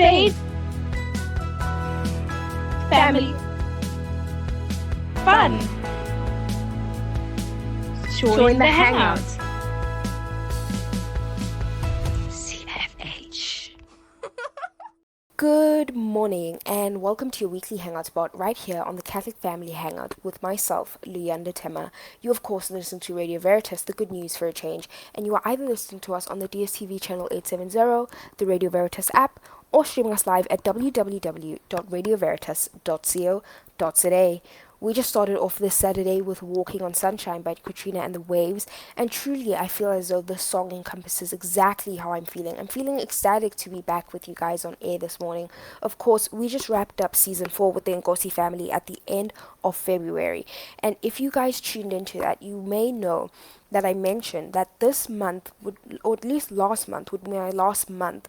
faith, family, fun. Join the Hangout. CFH. Good morning and welcome to your weekly hangout spot right here on the Catholic Family Hangout with myself, Luyanda Tema. You of course listen to Radio Veritas, the good news for a change, and you are either listening to us on the DSTV channel 870, the Radio Veritas app, or streaming us live at www.radioveritas.co.za. We just started off this Saturday with Walking on Sunshine by Katrina and the Waves, and truly I feel as though this song encompasses exactly how I'm feeling. I'm feeling ecstatic to be back with you guys on air this morning. Of course, we just wrapped up season 4 with the Nkosi family at the end of February, and if you guys tuned into that, you may know that I mentioned that this month would, or at least last month, would be my last month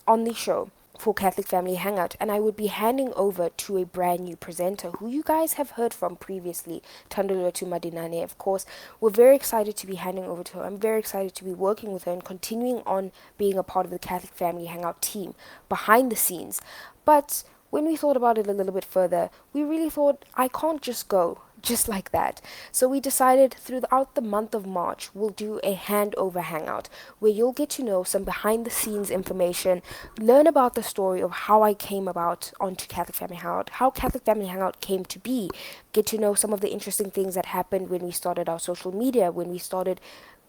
on the show for Catholic Family Hangout, and I would be handing over to a brand new presenter who you guys have heard from previously, Thandolotu Madinane. Of course, we're very excited to be handing over to her. I'm very excited to be working with her and continuing on being a part of the Catholic Family Hangout team behind the scenes. But when we thought about it a little bit further, we really thought, I can't just go just like that. So we decided throughout the month of March, we'll do a handover hangout where you'll get to know some behind the scenes information, learn about the story of how I came about onto Catholic Family Hangout, how Catholic Family Hangout came to be, get to know some of the interesting things that happened when we started our social media, when we started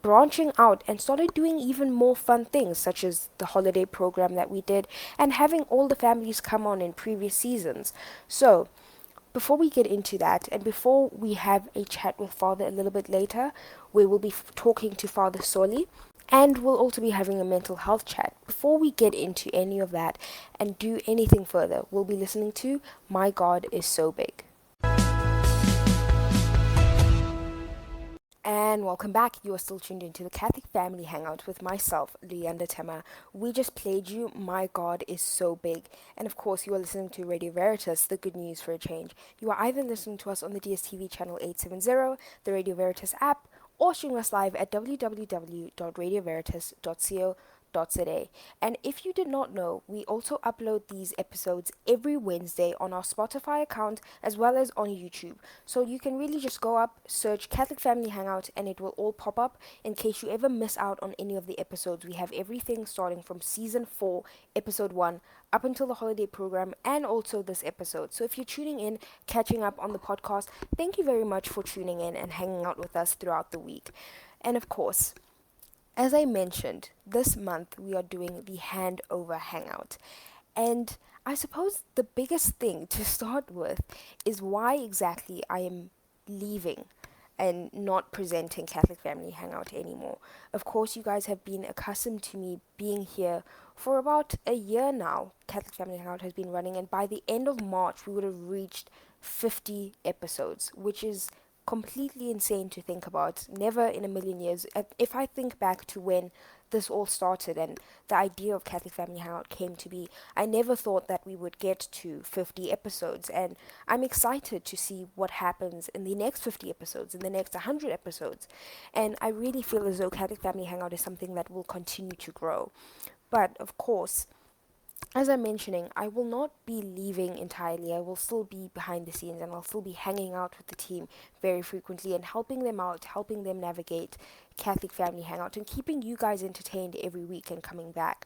branching out and started doing even more fun things such as the holiday program that we did and having all the families come on in previous seasons. So before we get into that, and before we have a chat with Father a little bit later, we will be talking to Father Soli, and we'll also be having a mental health chat. Before we get into any of that and do anything further, we'll be listening to My God is So Big. And welcome back. You are still tuned into the Catholic Family Hangout with myself, Luyanda Tema. We just played you My God is So Big. And of course, you are listening to Radio Veritas, the good news for a change. You are either listening to us on the DSTV channel 870, the Radio Veritas app, or streaming us live at www.radioveritas.co.za. And if you did not know, we also upload these episodes every Wednesday on our Spotify account as well as on YouTube. So you can really just go up, search Catholic Family Hangout, and it will all pop up in case you ever miss out on any of the episodes. We have everything starting from season 4, episode 1, up until the holiday program, and also this episode. So if you're tuning in, catching up on the podcast, thank you very much for tuning in and hanging out with us throughout the week. And of course, as I mentioned, this month we are doing the Handover Hangout. And I suppose the biggest thing to start with is why exactly I am leaving and not presenting Catholic Family Hangout anymore. Of course, you guys have been accustomed to me being here for about a year now. Catholic Family Hangout has been running, and by the end of March, we would have reached 50 episodes, which is completely insane to think about. Never in a million years. If I think back to when this all started and the idea of Catholic Family Hangout came to be, I never thought that we would get to 50 episodes, and I'm excited to see what happens in the next 50 episodes, in the next 100 episodes, and I really feel as though Catholic Family Hangout is something that will continue to grow. But of course, as I'm mentioning, I will not be leaving entirely. I will still be behind the scenes and I'll still be hanging out with the team very frequently and helping them out, helping them navigate Catholic Family Hangout and keeping you guys entertained every week and coming back.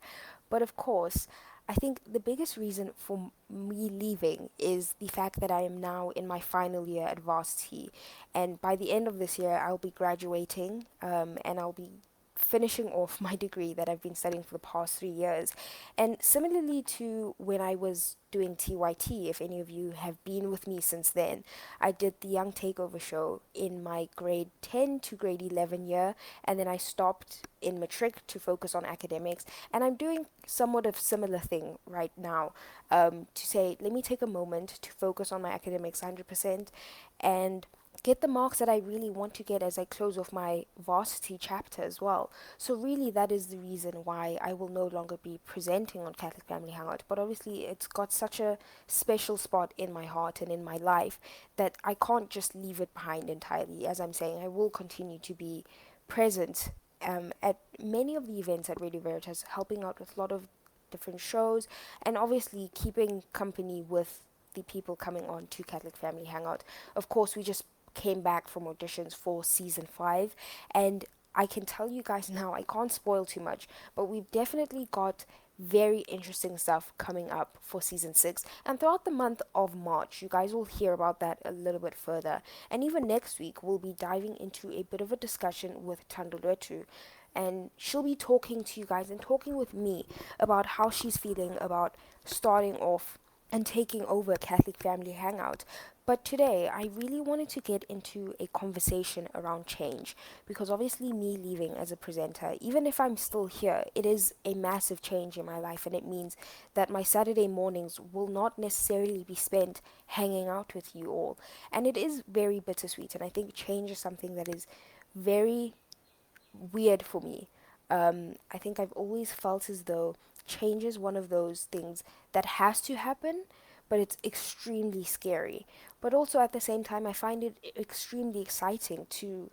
But of course, I think the biggest reason for me leaving is the fact that I am now in my final year at varsity, and by the end of this year I'll be graduating and I'll be finishing off my degree that I've been studying for the past 3 years. And similarly to when I was doing TYT, if any of you have been with me since then, I did the Young Takeover show in my grade 10 to grade 11 year, and then I stopped in matric to focus on academics, and I'm doing somewhat of similar thing right now, to say, let me take a moment to focus on my academics 100% and get the marks that I really want to get as I close off my varsity chapter as well. So really that is the reason why I will no longer be presenting on Catholic Family Hangout, but obviously it's got such a special spot in my heart and in my life that I can't just leave it behind entirely. As I'm saying, I will continue to be present at many of the events at Radio Veritas, helping out with a lot of different shows, and obviously keeping company with the people coming on to Catholic Family Hangout. Of course, we just came back from auditions for season 5, and I can tell you guys now, I can't spoil too much, but we've definitely got very interesting stuff coming up for season 6. And throughout the month of March, you guys will hear about that a little bit further. And even next week, we'll be diving into a bit of a discussion with Tandoletu. And she'll be talking to you guys and talking with me about how she's feeling about starting off and taking over Catholic Family Hangout. But today, I really wanted to get into a conversation around change because obviously, me leaving as a presenter, even if I'm still here, it is a massive change in my life, and it means that my Saturday mornings will not necessarily be spent hanging out with you all. And it is very bittersweet, and I think change is something that is very weird for me. I think I've always felt as though change is one of those things that has to happen, but it's extremely scary. But also at the same time, I find it extremely exciting to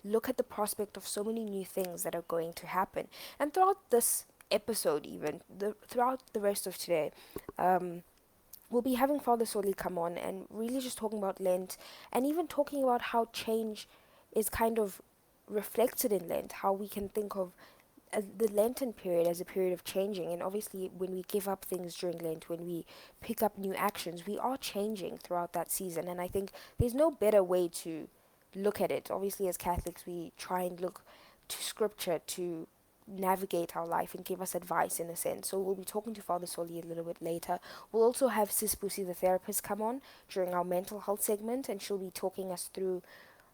look at the prospect of so many new things that are going to happen. And throughout this episode, even throughout the rest of today, we'll be having Father Soli come on and really just talking about Lent and even talking about how change is kind of reflected in Lent, how we can think of the Lenten period as a period of changing. And obviously, when we give up things during Lent, when we pick up new actions, we are changing throughout that season. And I think there's no better way to look at it. Obviously, as Catholics, we try and look to scripture to navigate our life and give us advice in a sense. So we'll be talking to Father Soli a little bit later. We'll also have Sis Pussy, the therapist, come on during our mental health segment, and she'll be talking us through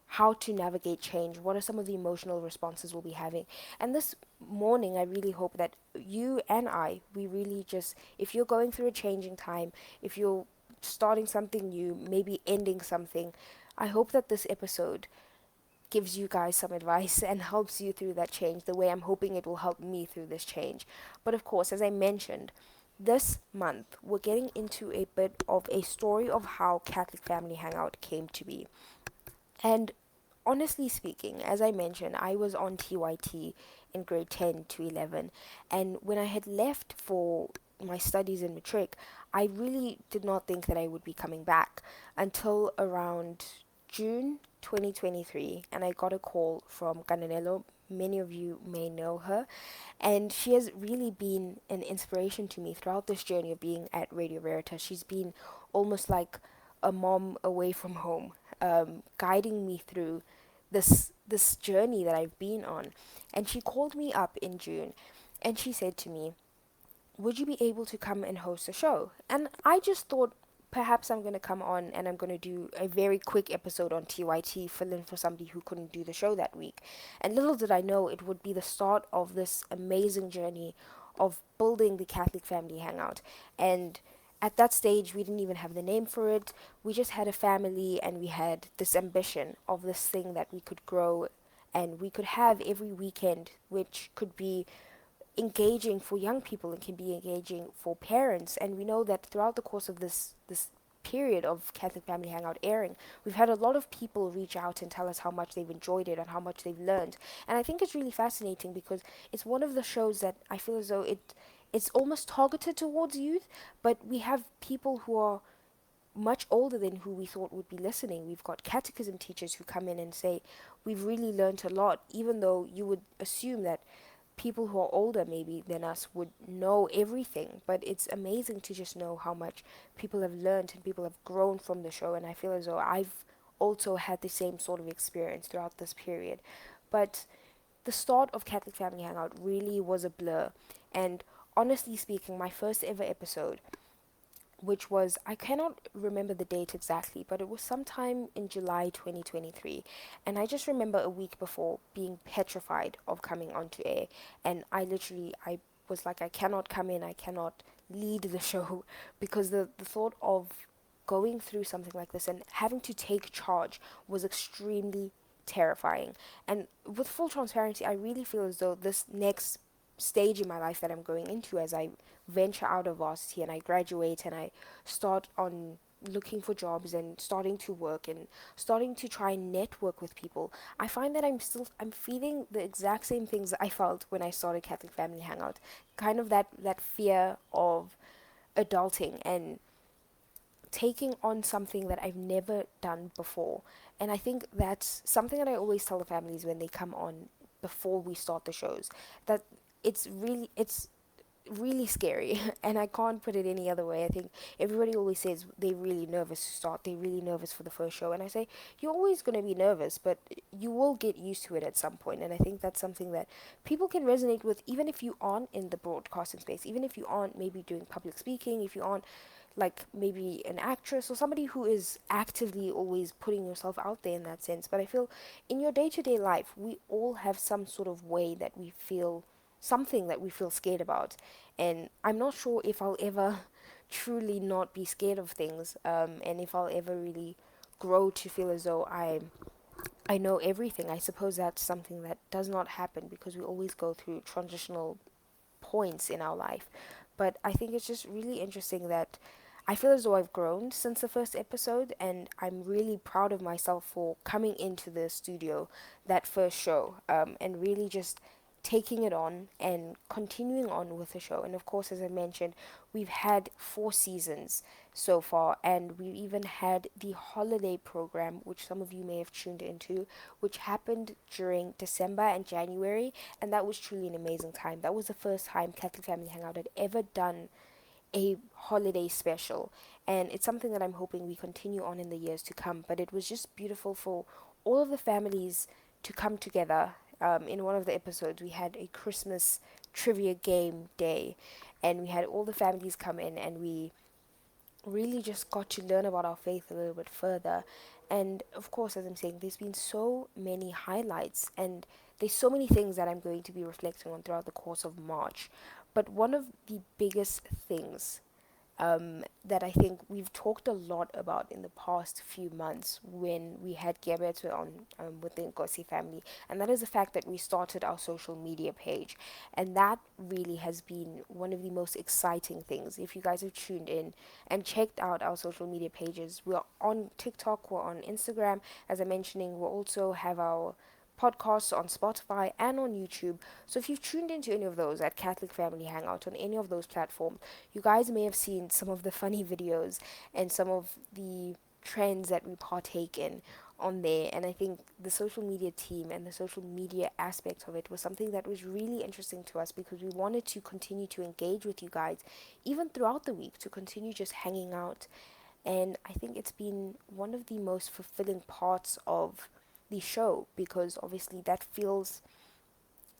how to navigate change, what are some of the emotional responses we'll be having. And this morning, I really hope that you and we really just, if you're going through a changing time, if you're starting something new, maybe ending something, I hope that this episode gives you guys some advice and helps you through that change the way I'm hoping it will help me through this change. But of course, as I mentioned, this month we're getting into a bit of a story of how Catholic Family Hangout came to be. And honestly speaking, as I mentioned, I was on TYT in grade 10 to 11, and when I had left for my studies in matric, I really did not think that I would be coming back until around June 2023, and I got a call from Gananelo. Many of you may know her, and she has really been an inspiration to me throughout this journey of being at Radio Veritas. She's been almost like a mom away from home, guiding me through this journey that I've been on. And she called me up in June, and she said to me, would you be able to come and host a show? And I just thought perhaps I'm going to come on and I'm going to do a very quick episode on TYT, fill in for somebody who couldn't do the show that week. And little did I know it would be the start of this amazing journey of building the Catholic Family Hangout. And at that stage, we didn't even have the name for it. We just had a family and we had this ambition of this thing that we could grow and we could have every weekend, which could be engaging for young people and can be engaging for parents. And we know that throughout the course of this period of Catholic Family Hangout airing, we've had a lot of people reach out and tell us how much they've enjoyed it and how much they've learned. And I think it's really fascinating because it's one of the shows that I feel as though it's almost targeted towards youth, but we have people who are much older than who we thought would be listening. We've got catechism teachers who come in and say, we've really learned a lot, even though you would assume that people who are older maybe than us would know everything. But it's amazing to just know how much people have learned and people have grown from the show. And I feel as though I've also had the same sort of experience throughout this period. But the start of Catholic Family Hangout really was a blur. And honestly speaking, my first ever episode, which was, I cannot remember the date exactly, but it was sometime in July 2023. And I just remember a week before being petrified of coming onto air. And I was like, I cannot come in, I cannot lead the show, because the thought of going through something like this and having to take charge was extremely terrifying. And with full transparency, I really feel as though this next stage in my life that I'm going into as I venture out of varsity and I graduate and I start on looking for jobs and starting to work and starting to try and network with people, I find that I'm feeling the exact same things that I felt when I started Catholic Family Hangout. Kind of that fear of adulting and taking on something that I've never done before. And I think that's something that I always tell the families when they come on before we start the shows, that it's really scary and I can't put it any other way. I think everybody always says they're really nervous to start, they're really nervous for the first show, and I say you're always going to be nervous, but you will get used to it at some point. And I think that's something that people can resonate with, even if you aren't in the broadcasting space, even if you aren't maybe doing public speaking, if you aren't like maybe an actress or somebody who is actively always putting yourself out there in that sense. But I feel in your day-to-day life, we all have some sort of way that we feel something that we feel scared about. And I'm not sure if I'll ever truly not be scared of things, and if I'll ever really grow to feel as though I know everything. I suppose that's something that does not happen because we always go through transitional points in our life. But I think it's just really interesting that I feel as though I've grown since the first episode, and I'm really proud of myself for coming into the studio that first show, and really just taking it on and continuing on with the show. And of course, as I mentioned, we've had 4 seasons so far, and we even had the holiday program, which some of you may have tuned into, which happened during December and January, and that was truly an amazing time. That was the first time Catholic Family Hangout had ever done a holiday special, and it's something that I'm hoping we continue on in the years to come. But it was just beautiful for all of the families to come together. In one of the episodes, we had a Christmas trivia game day, and we had all the families come in, and we really just got to learn about our faith a little bit further. And of course, as I'm saying, there's been so many highlights, and there's so many things that I'm going to be reflecting on throughout the course of March. But one of the biggest things that I think we've talked a lot about in the past few months when we had Gebet on with the Nkosi family, and that is the fact that we started our social media page, and that really has been one of the most exciting things. If you guys have tuned in and checked out our social media pages, we're on TikTok, we're on Instagram, as I'm mentioning, we also have our podcasts on Spotify and on YouTube. So if you've tuned into any of those at Catholic Family Hangout on any of those platforms, you guys may have seen some of the funny videos and some of the trends that we partake in on there. And I think the social media team and the social media aspect of it was something that was really interesting to us, because we wanted to continue to engage with you guys even throughout the week, to continue just hanging out. And I think it's been one of the most fulfilling parts of the show, because obviously that feels,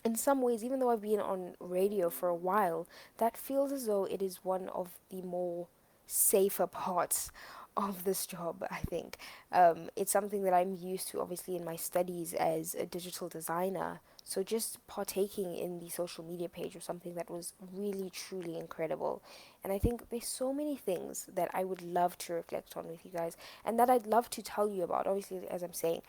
in some ways, even though I've been on radio for a while, that feels as though it is one of the more safer parts of this job, I think. It's something that I'm used to, obviously, in my studies as a digital designer. So just partaking in the social media page was something that was really, truly incredible. And I think there's so many things that I would love to reflect on with you guys, and that I'd love to tell you about. Obviously, as I'm saying,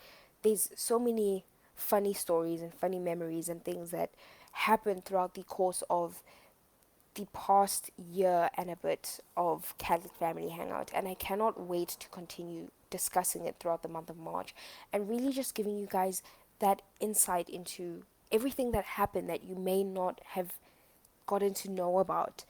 there's so many funny stories and funny memories and things that happened throughout the course of the past year and a bit of Catholic Family Hangout, and I cannot wait to continue discussing it throughout the month of March, and really just giving you guys that insight into everything that happened that you may not have gotten to know about.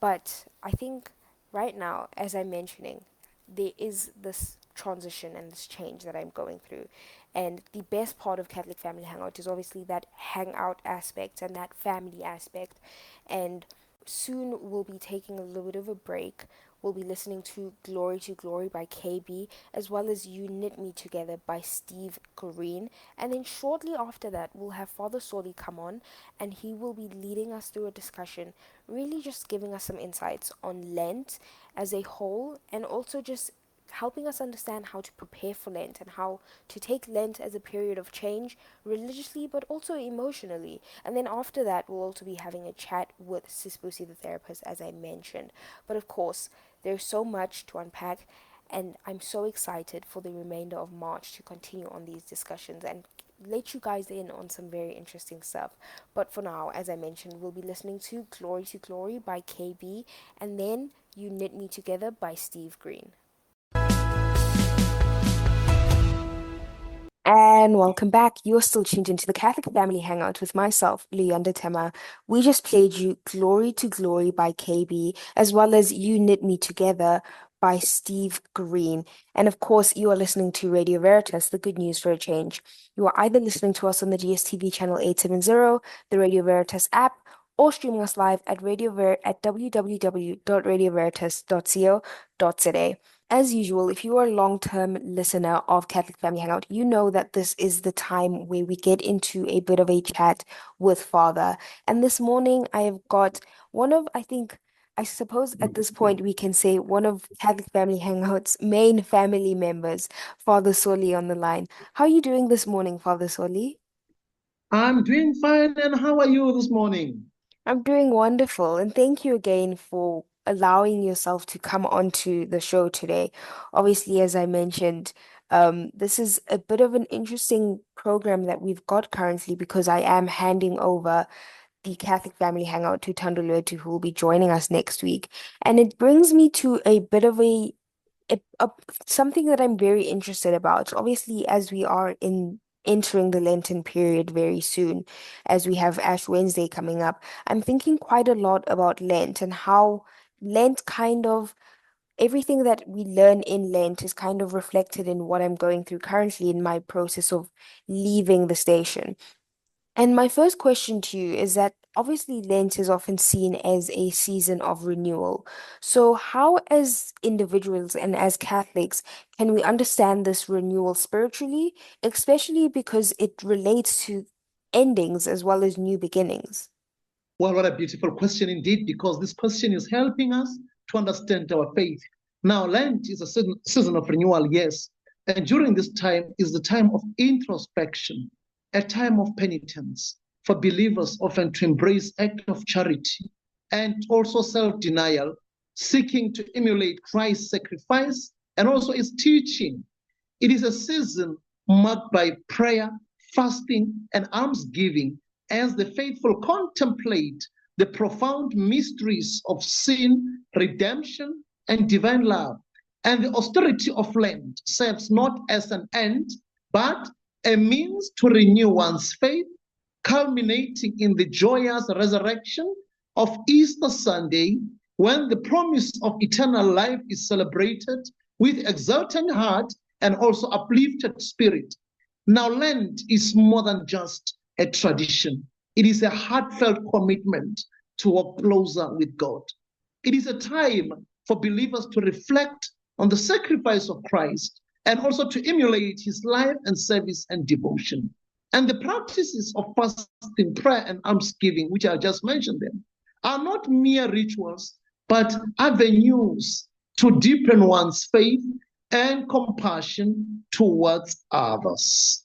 But I think right now, as I'm mentioning, there is this transition and this change that I'm going through. And the best part of Catholic Family Hangout is obviously that hangout aspect and that family aspect. And soon we'll be taking a little bit of a break. We'll be listening to Glory by KB, as well as You Knit Me Together by Steve Green. And then shortly after that, we'll have Father Soli come on, and he will be leading us through a discussion, really just giving us some insights on Lent as a whole, and also just helping us understand how to prepare for Lent and how to take Lent as a period of change religiously but also emotionally. And then after that, we'll also be having a chat with Sisbusi the therapist, as I mentioned. But of course, there's so much to unpack, and I'm so excited for the remainder of March to continue on these discussions and let you guys in on some very interesting stuff. But for now, as I mentioned, we'll be listening to Glory by KB, and then You Knit Me Together by Steve Green. And welcome back. You're still tuned into the Catholic Family Hangout with myself, Luyanda Tema. We just played you Glory to Glory by KB, as well as You Knit Me Together by Steve Green. And of course, you are listening to Radio Veritas, the good news for a change. You are either listening to us on the GSTV channel 870, the Radio Veritas app, or streaming us live at at www.radioveritas.co.za. As usual, if you are a long-term listener of Catholic Family Hangout, you know that this is the time where we get into a bit of a chat with Father. And this morning I have got one of, I suppose at this point we can say one of Catholic Family Hangout's main family members, Father Soli, on the line. How are you doing this morning, Father Soli? I'm doing fine, and how are you this morning? I'm doing wonderful, and thank you again for allowing yourself to come onto the show today. Obviously, as I mentioned, this is a bit of an interesting program that we've got currently because I am handing over the Catholic Family Hangout to Tandulwetu, who will be joining us next week. And it brings me to a bit of a something that I'm very interested about. Obviously, as we are in entering the Lenten period very soon, as we have Ash Wednesday coming up, I'm thinking quite a lot about Lent and how Lent kind of everything that we learn in Lent is kind of reflected in what I'm going through currently in my process of leaving the station. And my first question to you is that obviously Lent is often seen as a season of renewal. So, how, as individuals and as Catholics, can we understand this renewal spiritually, especially because it relates to endings as well as new beginnings? Well, what a beautiful question indeed, because this question is helping us to understand our faith. Now, Lent is a season of renewal, yes. And during this time is the time of introspection, a time of penitence for believers often to embrace act of charity and also self-denial, seeking to emulate Christ's sacrifice and also his teaching. It is a season marked by prayer, fasting, and almsgiving as the faithful contemplate the profound mysteries of sin, redemption, and divine love. And the austerity of Lent serves not as an end, but a means to renew one's faith, culminating in the joyous resurrection of Easter Sunday, when the promise of eternal life is celebrated with exultant heart and also uplifted spirit. Now, Lent is more than just a tradition. It is a heartfelt commitment to walk closer with God. It is a time for believers to reflect on the sacrifice of Christ and also to emulate his life and service and devotion. And the practices of fasting, prayer, and almsgiving, which I just mentioned them, are not mere rituals, but avenues to deepen one's faith and compassion towards others.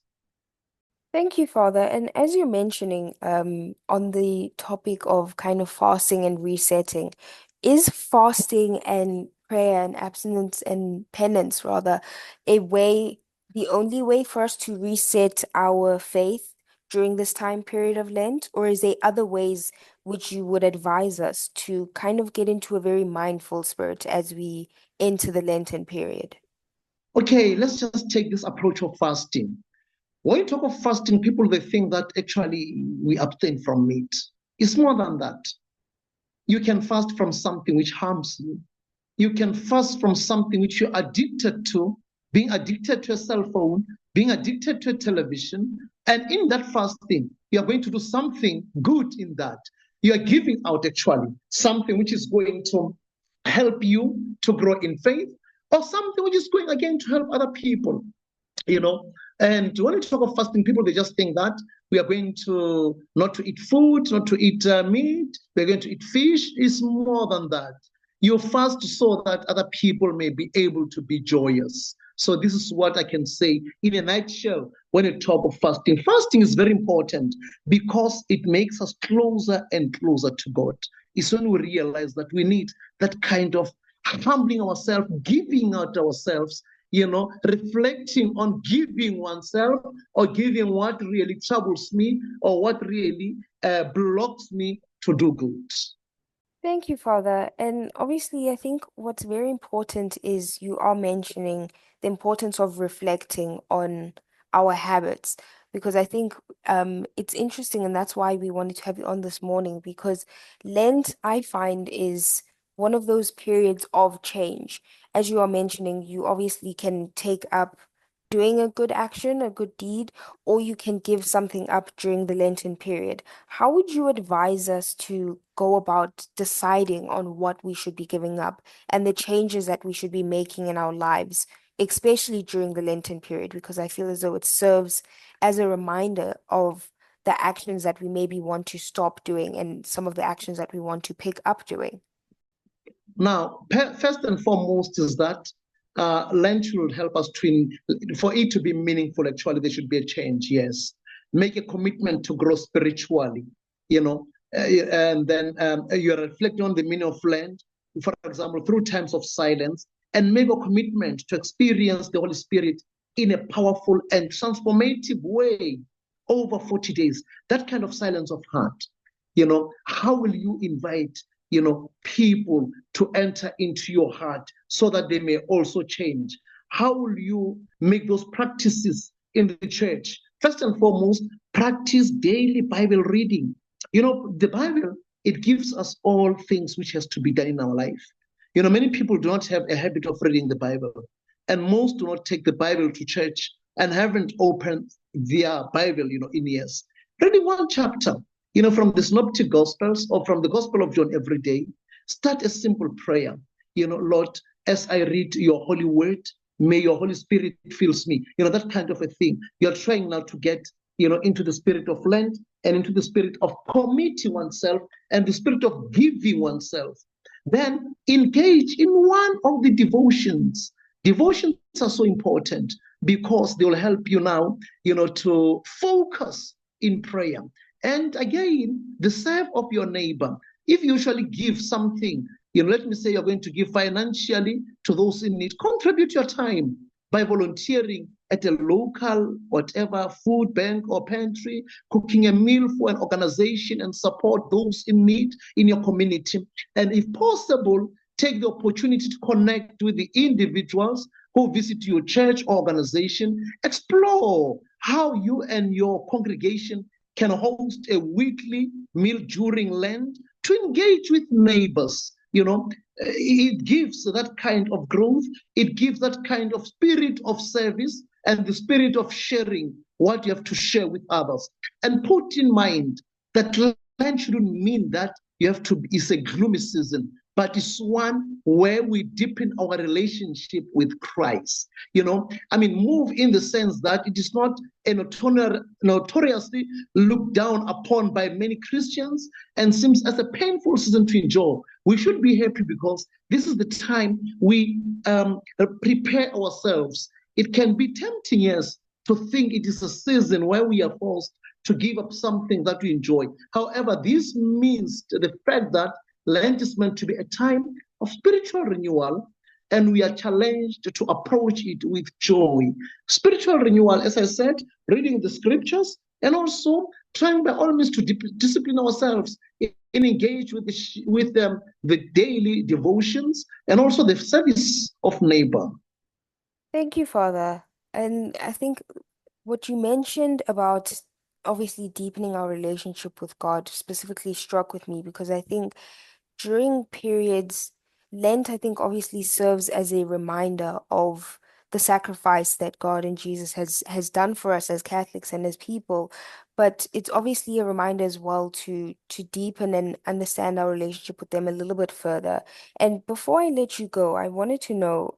Thank you, Father. And as you're mentioning, on the topic of kind of fasting and resetting, is fasting and prayer and abstinence and penance rather a way, the only way for us to reset our faith during this time period of Lent, or is there other ways which you would advise us to kind of get into a very mindful spirit as we enter the Lenten period? Okay, let's just take this approach of fasting. When you talk of fasting, people they think that actually we abstain from meat. It's more than that. You can fast from something which harms you. You can fast from something which you're addicted to, being addicted to a cell phone, being addicted to a television. And in that fasting, you are going to do something good in that. You are giving out actually something which is going to help you to grow in faith, or something which is going again to help other people, you know. And when we talk of fasting, people they just think that we are going to not to eat food, not to eat meat, we're going to eat fish. It's more than that. You fast so that other people may be able to be joyous. So this is what I can say in a nutshell when you talk of fasting. Fasting is very important because it makes us closer and closer to God. It's when we realize that we need that kind of humbling ourselves, giving out ourselves, reflecting on giving oneself or giving what really troubles me or what really blocks me to do good. Thank you, Father. And obviously, I think what's very important is you are mentioning the importance of reflecting on our habits. Because I think it's interesting, and that's why we wanted to have you on this morning, because Lent, I find, is one of those periods of change. As you are mentioning, you obviously can take up doing a good action, a good deed, or you can give something up during the Lenten period. How would you advise us to go about deciding on what we should be giving up and the changes that we should be making in our lives, especially during the Lenten period? Because I feel as though it serves as a reminder of the actions that we maybe want to stop doing and some of the actions that we want to pick up doing. Now, first and foremost is that Lent should help us for it to be meaningful. Actually, there should be a change. Yes, make a commitment to grow spiritually. And then you reflect on the meaning of Lent, for example, through times of silence, and make a commitment to experience the Holy Spirit in a powerful and transformative way over 40 days. That kind of silence of heart. How will you invite people to enter into your heart so that they may also change? How will you make those practices in the church? First and foremost, practice daily Bible reading. The Bible, it gives us all things which has to be done in our life. Many people do not have a habit of reading the Bible, and most do not take the Bible to church and haven't opened their Bible, in years. Reading one chapter, from the Synoptic Gospels or from the Gospel of John every day, start a simple prayer. Lord, as I read your holy word, may your Holy Spirit fills me. That kind of a thing. You're trying now to get, into the spirit of Lent and into the spirit of committing oneself and the spirit of giving oneself. Then engage in one of the devotions. Devotions are so important because they will help you now, to focus in prayer. And again, the serve of your neighbor. If you usually give something, let me say you're going to give financially to those in need, contribute your time by volunteering at a local, whatever, food bank or pantry, cooking a meal for an organization and support those in need in your community. And if possible, take the opportunity to connect with the individuals who visit your church or organization. Explore how you and your congregation can host a weekly meal during Lent to engage with neighbors. It gives that kind of growth. It gives that kind of spirit of service and the spirit of sharing what you have to share with others. And put in mind that Lent shouldn't mean that it's a gloomy season, but it's one where we deepen our relationship with Christ. Move in the sense that it is not a notoriously looked down upon by many Christians and seems as a painful season to enjoy. We should be happy because this is the time we prepare ourselves. It can be tempting, yes, to think it is a season where we are forced to give up something that we enjoy. However, this means the fact that Lent is meant to be a time of spiritual renewal, and we are challenged to approach it with joy. Spiritual renewal, as I said, reading the scriptures, and also trying by all means to discipline ourselves in engage with the daily devotions and also the service of neighbor. Thank you, Father. And I think what you mentioned about obviously deepening our relationship with God specifically struck with me, because I think during periods, Lent, I think, obviously serves as a reminder of the sacrifice that God and Jesus has done for us as Catholics and as people. But it's obviously a reminder as well to deepen and understand our relationship with them a little bit further. And before I let you go, I wanted to know,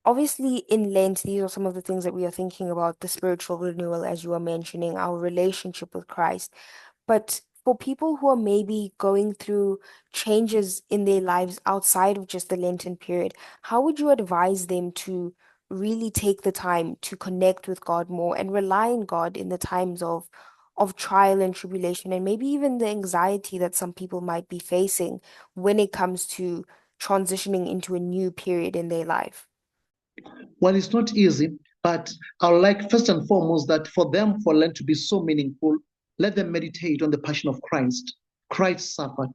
obviously, in Lent, these are some of the things that we are thinking about, the spiritual renewal, as you are mentioning, our relationship with Christ. But for people who are maybe going through changes in their lives outside of just the Lenten period, how would you advise them to really take the time to connect with God more and rely on God in the times of trial and tribulation, and maybe even the anxiety that some people might be facing when it comes to transitioning into a new period in their life? Well, it's not easy, but I would like first and foremost that for Lent to be so meaningful, let them meditate on the passion of Christ. Christ suffered,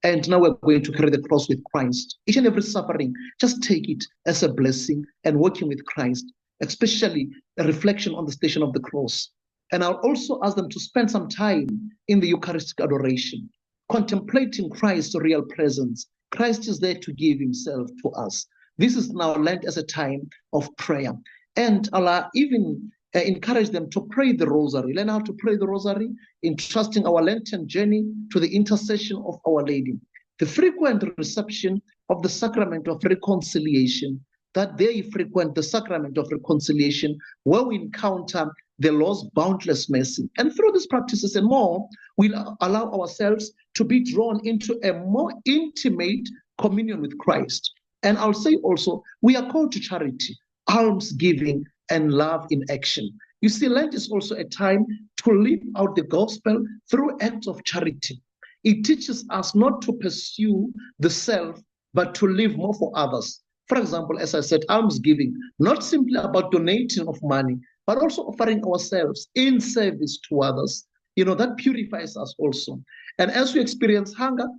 and now we're going to carry the cross with Christ. Each and every suffering, just take it as a blessing and working with Christ. especially a reflection on the Station of the Cross. And I'll also ask them to spend some time in the Eucharistic adoration, contemplating Christ's real presence. Christ is there to give himself to us. This is now Lent as a time of prayer. And Allah even encourage them to pray the rosary, learn how to pray the rosary, entrusting our Lenten journey to the intercession of Our Lady. The frequent reception of the sacrament of reconciliation, that they frequent the sacrament of reconciliation, where we encounter the Lord's boundless mercy. And through these practices and more, we'll allow ourselves to be drawn into a more intimate communion with Christ. And I'll say also, we are called to charity, almsgiving, and love in action. You see, Lent is also a time to live out the gospel through acts of charity. It teaches us not to pursue the self, but to live more for others. For example, as I said, almsgiving, not simply about donating of money, but also offering ourselves in service to others. That purifies us also. And as we experience hunger,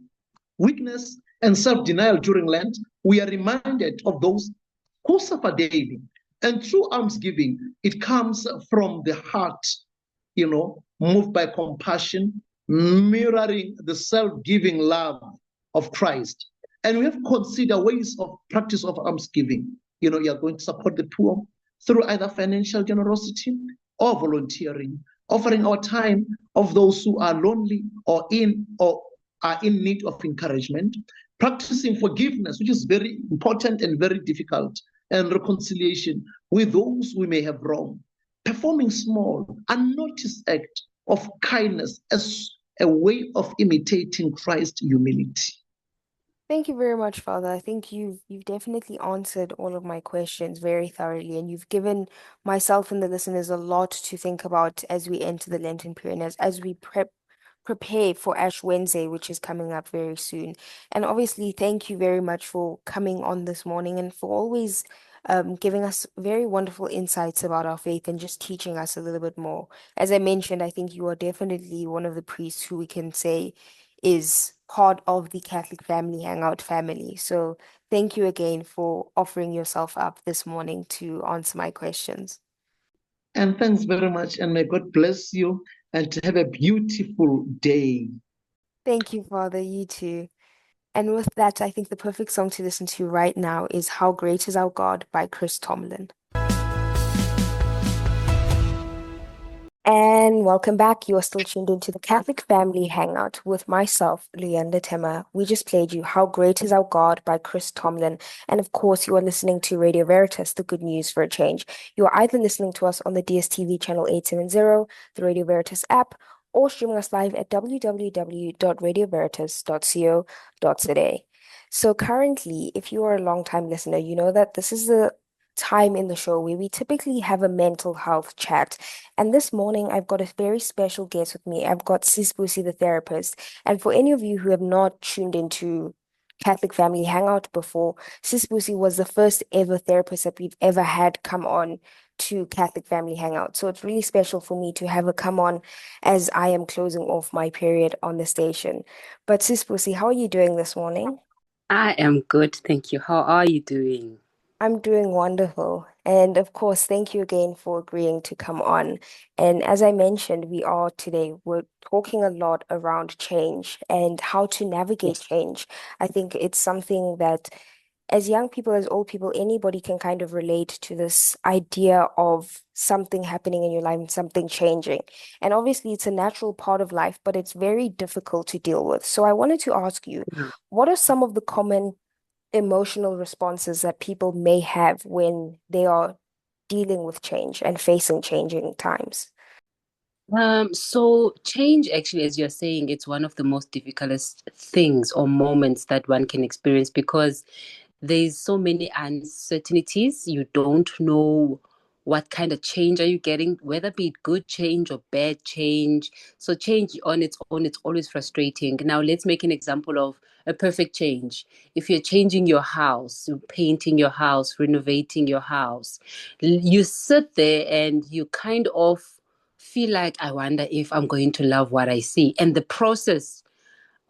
weakness, and self-denial during Lent, we are reminded of those who suffer daily. And through almsgiving, it comes from the heart, moved by compassion, mirroring the self-giving love of Christ. And we have to consider ways of practice of almsgiving. You are going to support the poor through either financial generosity or volunteering, offering our time of those who are lonely or are in need of encouragement, practicing forgiveness, which is very important and very difficult, and reconciliation with those we may have wronged, performing small, unnoticed act of kindness as a way of imitating Christ's humility. Thank you very much, Father. I think you've definitely answered all of my questions very thoroughly, and you've given myself and the listeners a lot to think about as we enter the Lenten period, as we prepare for Ash Wednesday, which is coming up very soon. And obviously, thank you very much for coming on this morning and for always giving us very wonderful insights about our faith and just teaching us a little bit more. As I mentioned, I think you are definitely one of the priests who we can say is part of the Catholic Family Hangout family. So thank you again for offering yourself up this morning to answer my questions. And thanks very much. And may God bless you and to have a beautiful day. Thank you, Father. You too. And with that, I think the perfect song to listen to right now is How Great Is Our God by Chris Tomlin. And welcome back. You are still tuned into the Catholic Family Hangout with myself, Leanda Tema. We just played you How Great Is Our God by Chris Tomlin. And of course, you are listening to Radio Veritas, the good news for a change. You are either listening to us on the DSTV channel 870, the Radio Veritas app, or streaming us live at www.radioveritas.co.za. So currently, if you are a long-time listener, you know that this is the time in the show where we typically have a mental health chat. And this morning, I've got a very special guest with me. I've got Sis Busi, the therapist. And for any of you who have not tuned into Catholic Family Hangout before, Sis Busi was the first ever therapist that we've ever had come on to Catholic Family Hangout. So it's really special for me to have her come on as I am closing off my period on the station. But Sis Busi, how are you doing this morning? I am good, thank you. How are you doing? I'm doing wonderful. And of course, thank you again for agreeing to come on. And as I mentioned, we're talking a lot around change and how to navigate Yes. change. I think it's something that as young people, as old people, anybody can kind of relate to this idea of something happening in your life and something changing. And obviously, it's a natural part of life, but it's very difficult to deal with. So I wanted to ask you, Yeah. what are some of the common emotional responses that people may have when they are dealing with change and facing changing times? So change actually, as you're saying, it's one of the most difficult things or moments that one can experience because there's so many uncertainties. You don't know what kind of change are you getting, whether be it good change or bad change. So change on its own, it's always frustrating. Now let's make an example of a perfect change. If you're changing your house, painting your house, renovating your house, you sit there and you kind of feel like, I wonder if I'm going to love what I see. And the process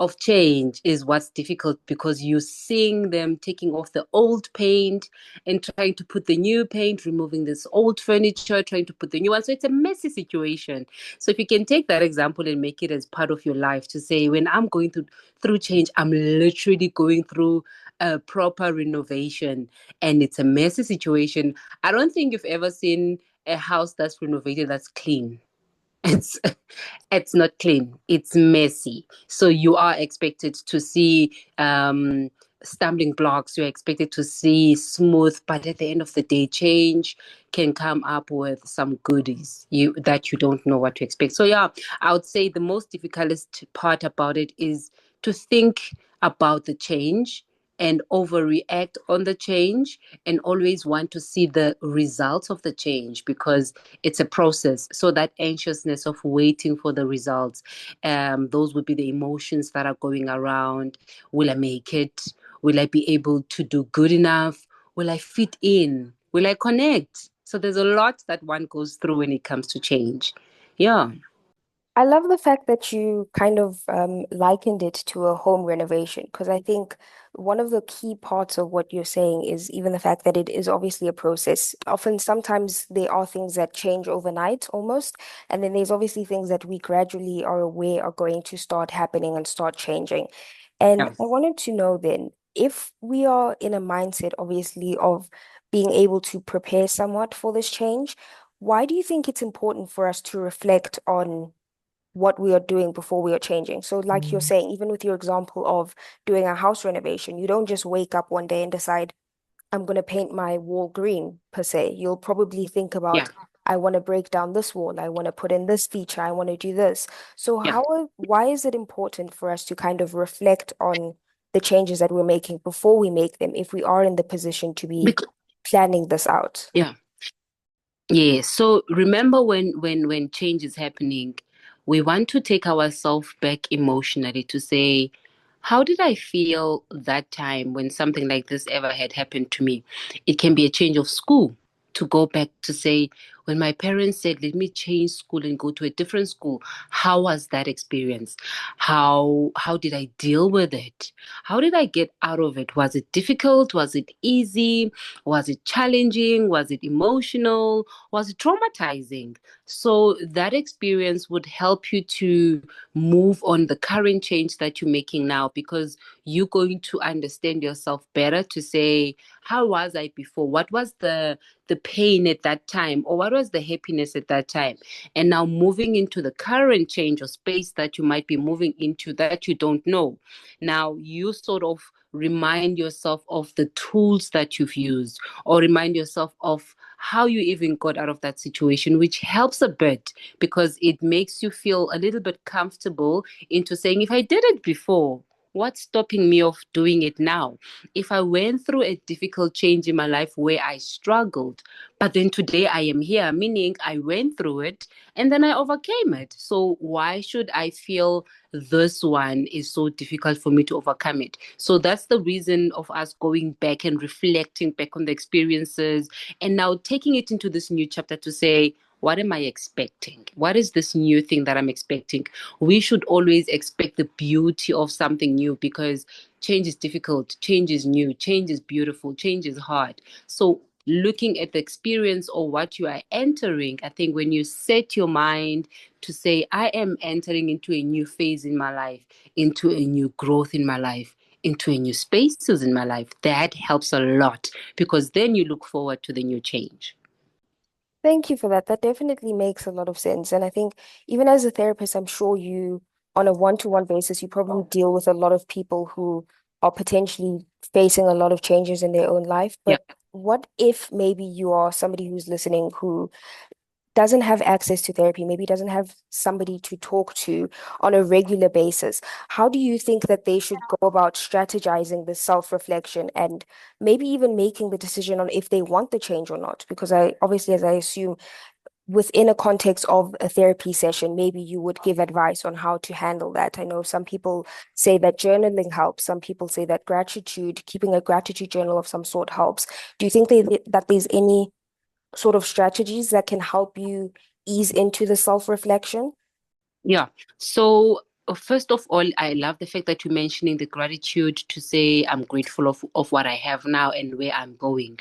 of change is what's difficult, because you're seeing them taking off the old paint and trying to put the new paint, removing this old furniture, trying to put the new one. So it's a messy situation. So if you can take that example and make it as part of your life, to say, when I'm going through change, I'm literally going through a proper renovation, and it's a messy situation. I don't think you've ever seen a house that's renovated that's clean. It's it's not clean, it's messy. So you are expected to see stumbling blocks, you're expected to see smooth, but at the end of the day, change can come up with some goodies that you don't know what to expect. So yeah, I would say the most difficult part about it is to think about the change and overreact on the change, and always want to see the results of the change, because it's a process. So that anxiousness of waiting for the results, those would be the emotions that are going around. Will I make it? Will I be able to do good enough? Will I fit in? Will I connect? So there's a lot that one goes through when it comes to change. Yeah. I love the fact that you kind of likened it to a home renovation, because I think one of the key parts of what you're saying is even the fact that it is obviously a process. Often, sometimes there are things that change overnight almost, and then there's obviously things that we gradually are aware are going to start happening and start changing. And Yeah. I wanted to know then, if we are in a mindset, obviously, of being able to prepare somewhat for this change, why do you think it's important for us to reflect on what we are doing before we are changing? So, like you're saying, even with your example of doing a house renovation, you don't just wake up one day and decide, I'm going to paint my wall green per se. You'll probably think Yeah. about, I want to break down this wall, I want to put in this feature, I want to do this. So, Yeah. why is it important for us to kind of reflect on the changes that we're making before we make them, if we are in the position to be Because, planning this out? yeah. Yeah, so remember, when change is happening, we want to take ourselves back emotionally to say, how did I feel that time when something like this ever had happened to me? It can be a change of school, to go back to say, when my parents said, let me change school and go to a different school, how was that experience? How did I deal with it? How did I get out of it? Was it difficult? Was it easy? Was it challenging? Was it emotional? Was traumatizing. So that experience would help you to move on the current change that you're making now, because you're going to understand yourself better to say, how was I before? What was the pain at that time, or what was the happiness at that time? And now moving into the current change or space that you might be moving into that you don't know. Now you sort of remind yourself of the tools that you've used, or remind yourself of how you even got out of that situation, which helps a bit, because it makes you feel a little bit comfortable into saying, if I did it before, what's stopping me of doing it now? If I went through a difficult change in my life where I struggled, but then today I am here, meaning I went through it and then I overcame it. So why should I feel this one is so difficult for me to overcome it? So that's the reason of us going back and reflecting back on the experiences, and now taking it into this new chapter to say, what am I expecting? What is this new thing that I'm expecting? We should always expect the beauty of something new, because change is difficult, change is new, change is beautiful, change is hard. So looking at the experience or what you are entering, I think when you set your mind to say, I am entering into a new phase in my life, into a new growth in my life, into a new spaces in my life, that helps a lot, because then you look forward to the new change. Thank you for that. That definitely makes a lot of sense. And I think even as a therapist, I'm sure you, on a one-to-one basis, you probably deal with a lot of people who are potentially facing a lot of changes in their own life. Yeah. But what if maybe you are somebody who's listening who doesn't have access to therapy, maybe doesn't have somebody to talk to on a regular basis? How do you think that they should go about strategizing the self-reflection and maybe even making the decision on if they want the change or not? Because I obviously, as I assume, within a context of a therapy session, maybe you would give advice on how to handle that. I know some people say that journaling helps. Some people say that gratitude, keeping a gratitude journal of some sort helps. Do you think that there's any sort of strategies that can help you ease into the self-reflection? Yeah. So first of all, I love the fact that you're mentioning the gratitude to say I'm grateful of what I have now and where I'm going.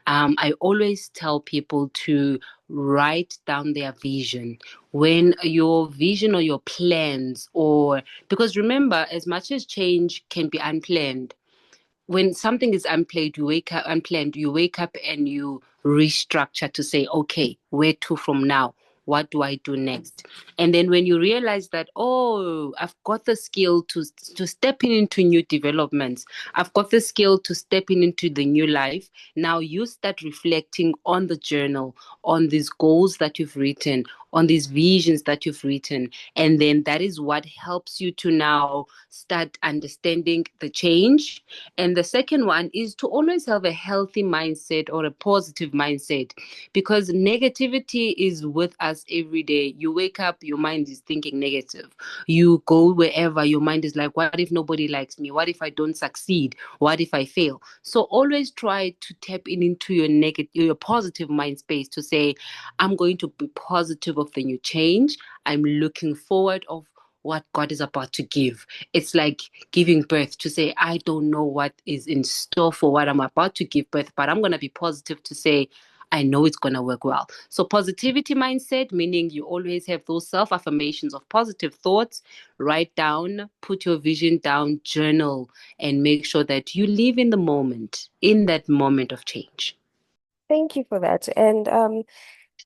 I always tell people to write down their vision. When your vision or your plans, or because remember, as much as change can be unplanned, when something is unplanned, you wake up and you restructure to say, okay, where to from now? What do I do next? And then when you realize that, oh, I've got the skill to step into new developments, I've got the skill to step into the new life. Now you start reflecting on the journal, on these goals that you've written, on these visions that you've written. And then that is what helps you to now start understanding the change. And the second one is to always have a healthy mindset or a positive mindset, because negativity is with us every day. You wake up, your mind is thinking negative. You go wherever, your mind is like, what if nobody likes me? What if I don't succeed? What if I fail? So always try to tap into your positive mind space to say, I'm going to be positive of the new change. I'm looking forward of what God is about to give. It's like giving birth, to say, I don't know what is in store for what I'm about to give birth, but I'm going to be positive to say, I know it's going to work well. So positivity mindset, meaning you always have those self-affirmations of positive thoughts. Write down, put your vision down, journal, and make sure that you live in that moment of change. Thank you for that. And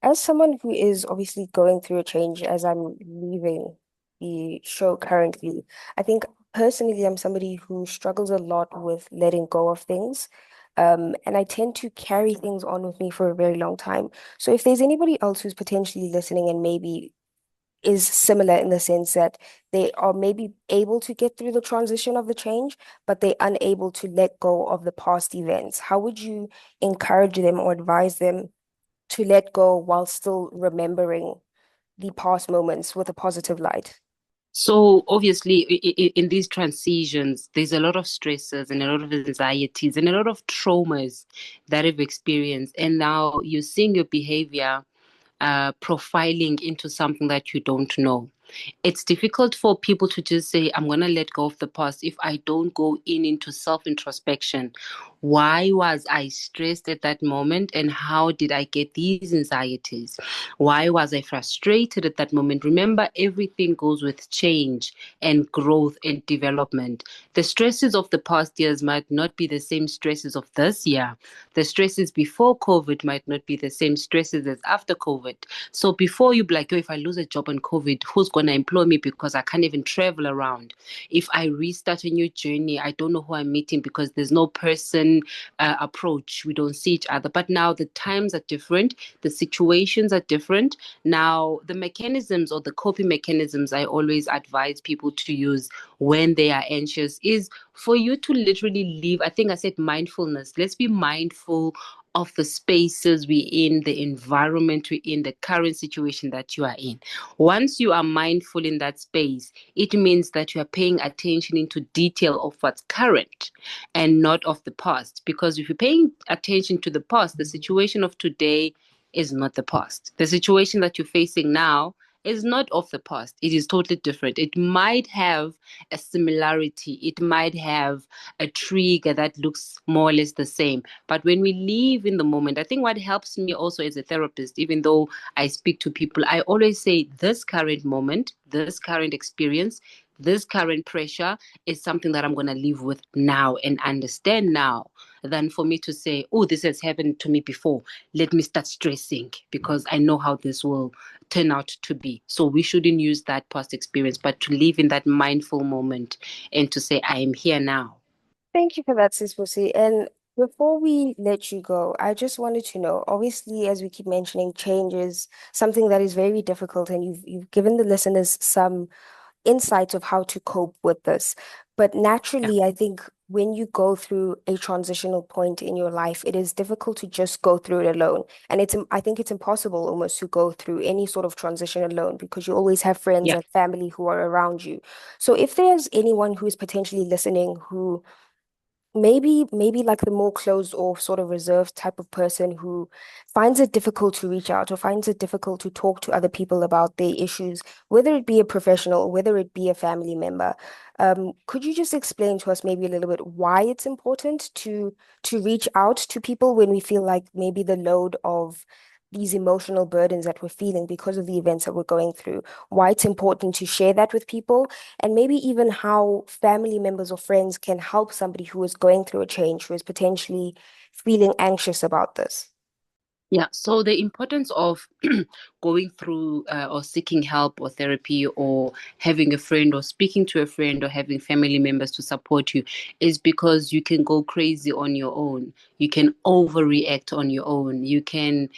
as someone who is obviously going through a change as I'm leaving the show currently, I think personally I'm somebody who struggles a lot with letting go of things. And I tend to carry things on with me for a very long time. So if there's anybody else who's potentially listening and maybe is similar in the sense that they are maybe able to get through the transition of the change, but they're unable to let go of the past events, how would you encourage them or advise them to let go while still remembering the past moments with a positive light? So obviously, in these transitions, there's a lot of stresses and a lot of anxieties and a lot of traumas that I've experienced. And now you're seeing your behavior profiling into something that you don't know. It's difficult for people to just say, I'm going to let go of the past if I don't go into self introspection. Why was I stressed at that moment? And how did I get these anxieties? Why was I frustrated at that moment? Remember, everything goes with change and growth and development. The stresses of the past years might not be the same stresses of this year. The stresses before COVID might not be the same stresses as after COVID. So before you be like, oh, if I lose a job on COVID, who's going to employ me because I can't even travel around? If I restart a new journey, I don't know who I'm meeting because there's no person approach. We don't see each other. But now the times are different. The situations are different. Now, the mechanisms or the coping mechanisms I always advise people to use when they are anxious is for you to literally live. I think I said mindfulness. Let's be mindful of the spaces we're in, the environment we're in, the current situation that you are in. Once you are mindful in that space, it means that you are paying attention into detail of what's current and not of the past. Because if you're paying attention to the past, the situation of today is not the past. The situation that you're facing now is not of the past. It is totally different. It might have a similarity. It might have a trigger that looks more or less the same. But when we live in the moment, I think what helps me also as a therapist, even though I speak to people, I always say this current moment, this current experience, this current pressure is something that I'm going to live with now and understand now, than for me to say, oh, this has happened to me before. Let me start stressing because I know how this will turn out to be. So we shouldn't use that past experience, but to live in that mindful moment and to say, I am here now. Thank you for that, Sis Pussy. And before we let you go, I just wanted to know, obviously, as we keep mentioning, change is something that is very difficult, and you've given the listeners some insights of how to cope with this. But Yeah. naturally, I think when you go through a transitional point in your life, it is difficult to just go through it alone. And I think it's impossible almost to go through any sort of transition alone because you always have friends Yeah. and family who are around you. So if there's anyone who is potentially listening who maybe like the more closed off, sort of reserved type of person who finds it difficult to reach out or finds it difficult to talk to other people about their issues, whether it be a professional, whether it be a family member. Could you just explain to us maybe a little bit why it's important to reach out to people when we feel like maybe the load of these emotional burdens that we're feeling because of the events that we're going through, why it's important to share that with people, and maybe even how family members or friends can help somebody who is going through a change, who is potentially feeling anxious about this. Yeah, so the importance of going through or seeking help or therapy or having a friend or speaking to a friend or having family members to support you is because you can go crazy on your own. You can overreact on your own. You can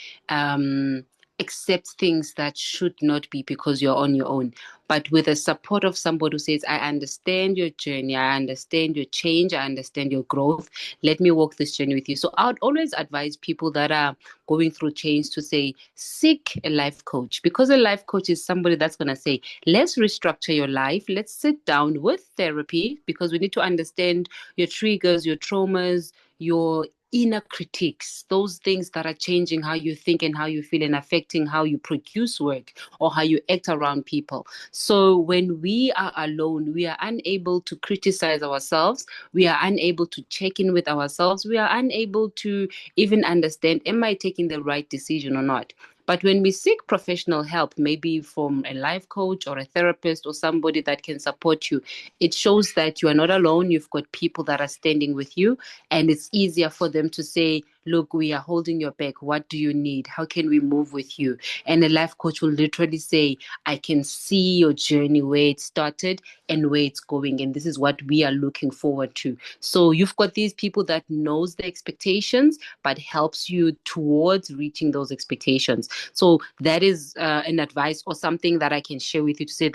accept things that should not be because you're on your own. But with the support of somebody who says, I understand your journey, I understand your change, I understand your growth. Let me walk this journey with you. So I would always advise people that are going through change to say, seek a life coach, because a life coach is somebody that's going to say, let's restructure your life. Let's sit down with therapy because we need to understand your triggers, your traumas, your inner critiques, those things that are changing how you think and how you feel and affecting how you produce work or how you act around people. So when we are alone, we are unable to criticize ourselves. We are unable to check in with ourselves. We are unable to even understand, am I taking the right decision or not? But when we seek professional help, maybe from a life coach or a therapist or somebody that can support you, it shows that you are not alone. You've got people that are standing with you, and it's easier for them to say, look, we are holding your back. What do you need? How can we move with you? And a life coach will literally say, I can see your journey, where it started and where it's going. And this is what we are looking forward to. So you've got these people that knows the expectations, but helps you towards reaching those expectations. So that is an advice or something that I can share with you to say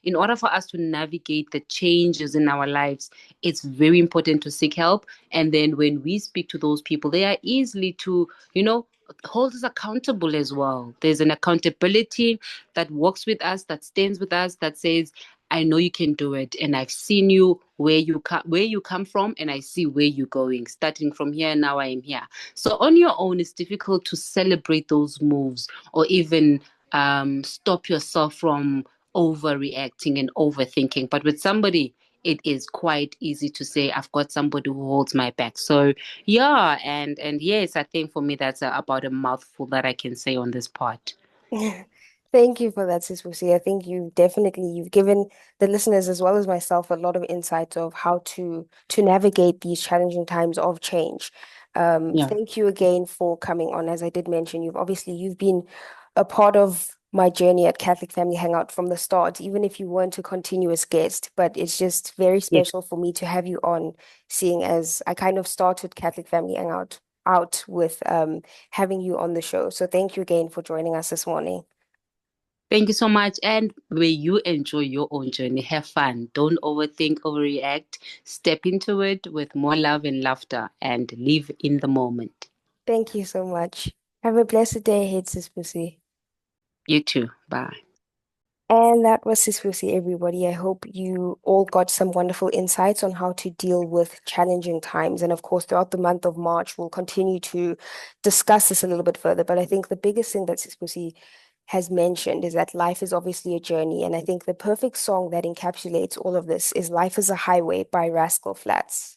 in order for us to navigate the changes in our lives, it's very important to seek help. And then when we speak to those people, they are easily to, hold us accountable as well. There's an accountability that works with us, that stands with us, that says, I know you can do it, and I've seen you where you come from, and I see where you're going. Starting from here, now I am here. So on your own, it's difficult to celebrate those moves or even stop yourself from overreacting and overthinking. But with somebody, it is quite easy to say, I've got somebody who holds my back. So yeah, and yes, I think for me that's about a mouthful that I can say on this part. Thank you for that, Sis Lucy. I think you've given the listeners as well as myself a lot of insights of how to navigate these challenging times of change. Yeah. Thank you again for coming on. As I did mention, you've been a part of my journey at Catholic Family Hangout from the start, even if you weren't a continuous guest. But it's just very Yes. special for me to have you on, seeing as I kind of started Catholic Family Hangout out with having you on the show. So thank you again for joining us this morning. Thank you so much. And may you enjoy your own journey. Have fun. Don't overthink, overreact. Step into it with more love and laughter and live in the moment. Thank you so much. Have a blessed day ahead, Sis Pussy. You too. Bye. And that was Sis Pussy, everybody. I hope you all got some wonderful insights on how to deal with challenging times. And of course, throughout the month of March, we'll continue to discuss this a little bit further. But I think the biggest thing that Sis Pussy has mentioned is that life is obviously a journey. And I think the perfect song that encapsulates all of this is Life is a Highway by Rascal Flatts.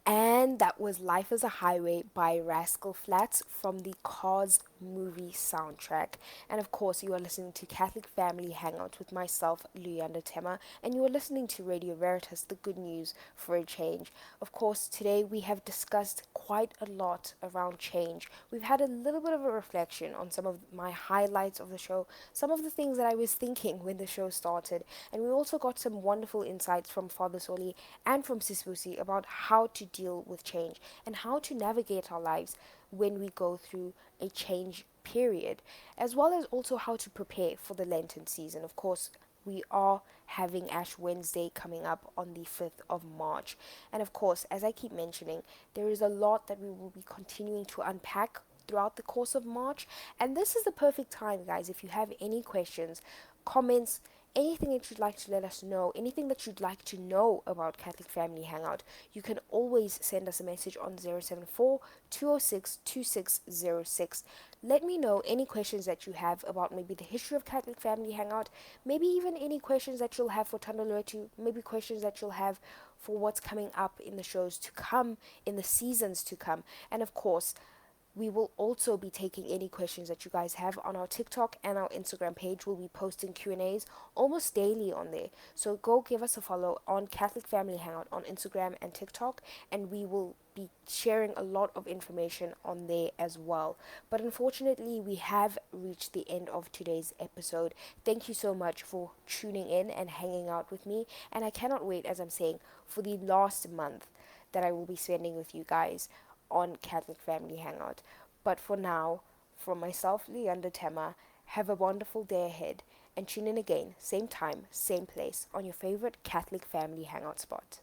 And that was Life is a Highway by Rascal Flatts from the Cars movie soundtrack. And of course, you are listening to Catholic Family Hangout with myself, Luyanda Tema, and you are listening to Radio Veritas, the good news for a change. Of course, today we have discussed quite a lot around change. We've had a little bit of a reflection on some of my highlights of the show, some of the things that I was thinking when the show started, and we also got some wonderful insights from Father Soli and from Sisbusi about how to deal with change and how to navigate our lives when we go through a change period, as well as also how to prepare for the Lenten season. Of course, we are having Ash Wednesday coming up on the 5th of March. And of course, as I keep mentioning, there is a lot that we will be continuing to unpack throughout the course of March. And this is the perfect time, guys, if you have any questions, comments, anything that you'd like to let us know, anything that you'd like to know about Catholic Family Hangout, you can always send us a message on 074 206 2606. Let me know any questions that you have about maybe the history of Catholic Family Hangout, maybe even any questions that you'll have for Tandaloetu, maybe questions that you'll have for what's coming up in the shows to come, in the seasons to come. And of course, we will also be taking any questions that you guys have on our TikTok and our Instagram page. We'll be posting Q&As almost daily on there. So go give us a follow on Catholic Family Hangout on Instagram and TikTok, and we will be sharing a lot of information on there as well. But unfortunately, we have reached the end of today's episode. Thank you so much for tuning in and hanging out with me. And I cannot wait, as I'm saying, for the last month that I will be spending with you guys on Catholic Family Hangout. But for now, from myself, Leander Tema, have a wonderful day ahead and tune in again, same time, same place, on your favorite Catholic Family Hangout spot.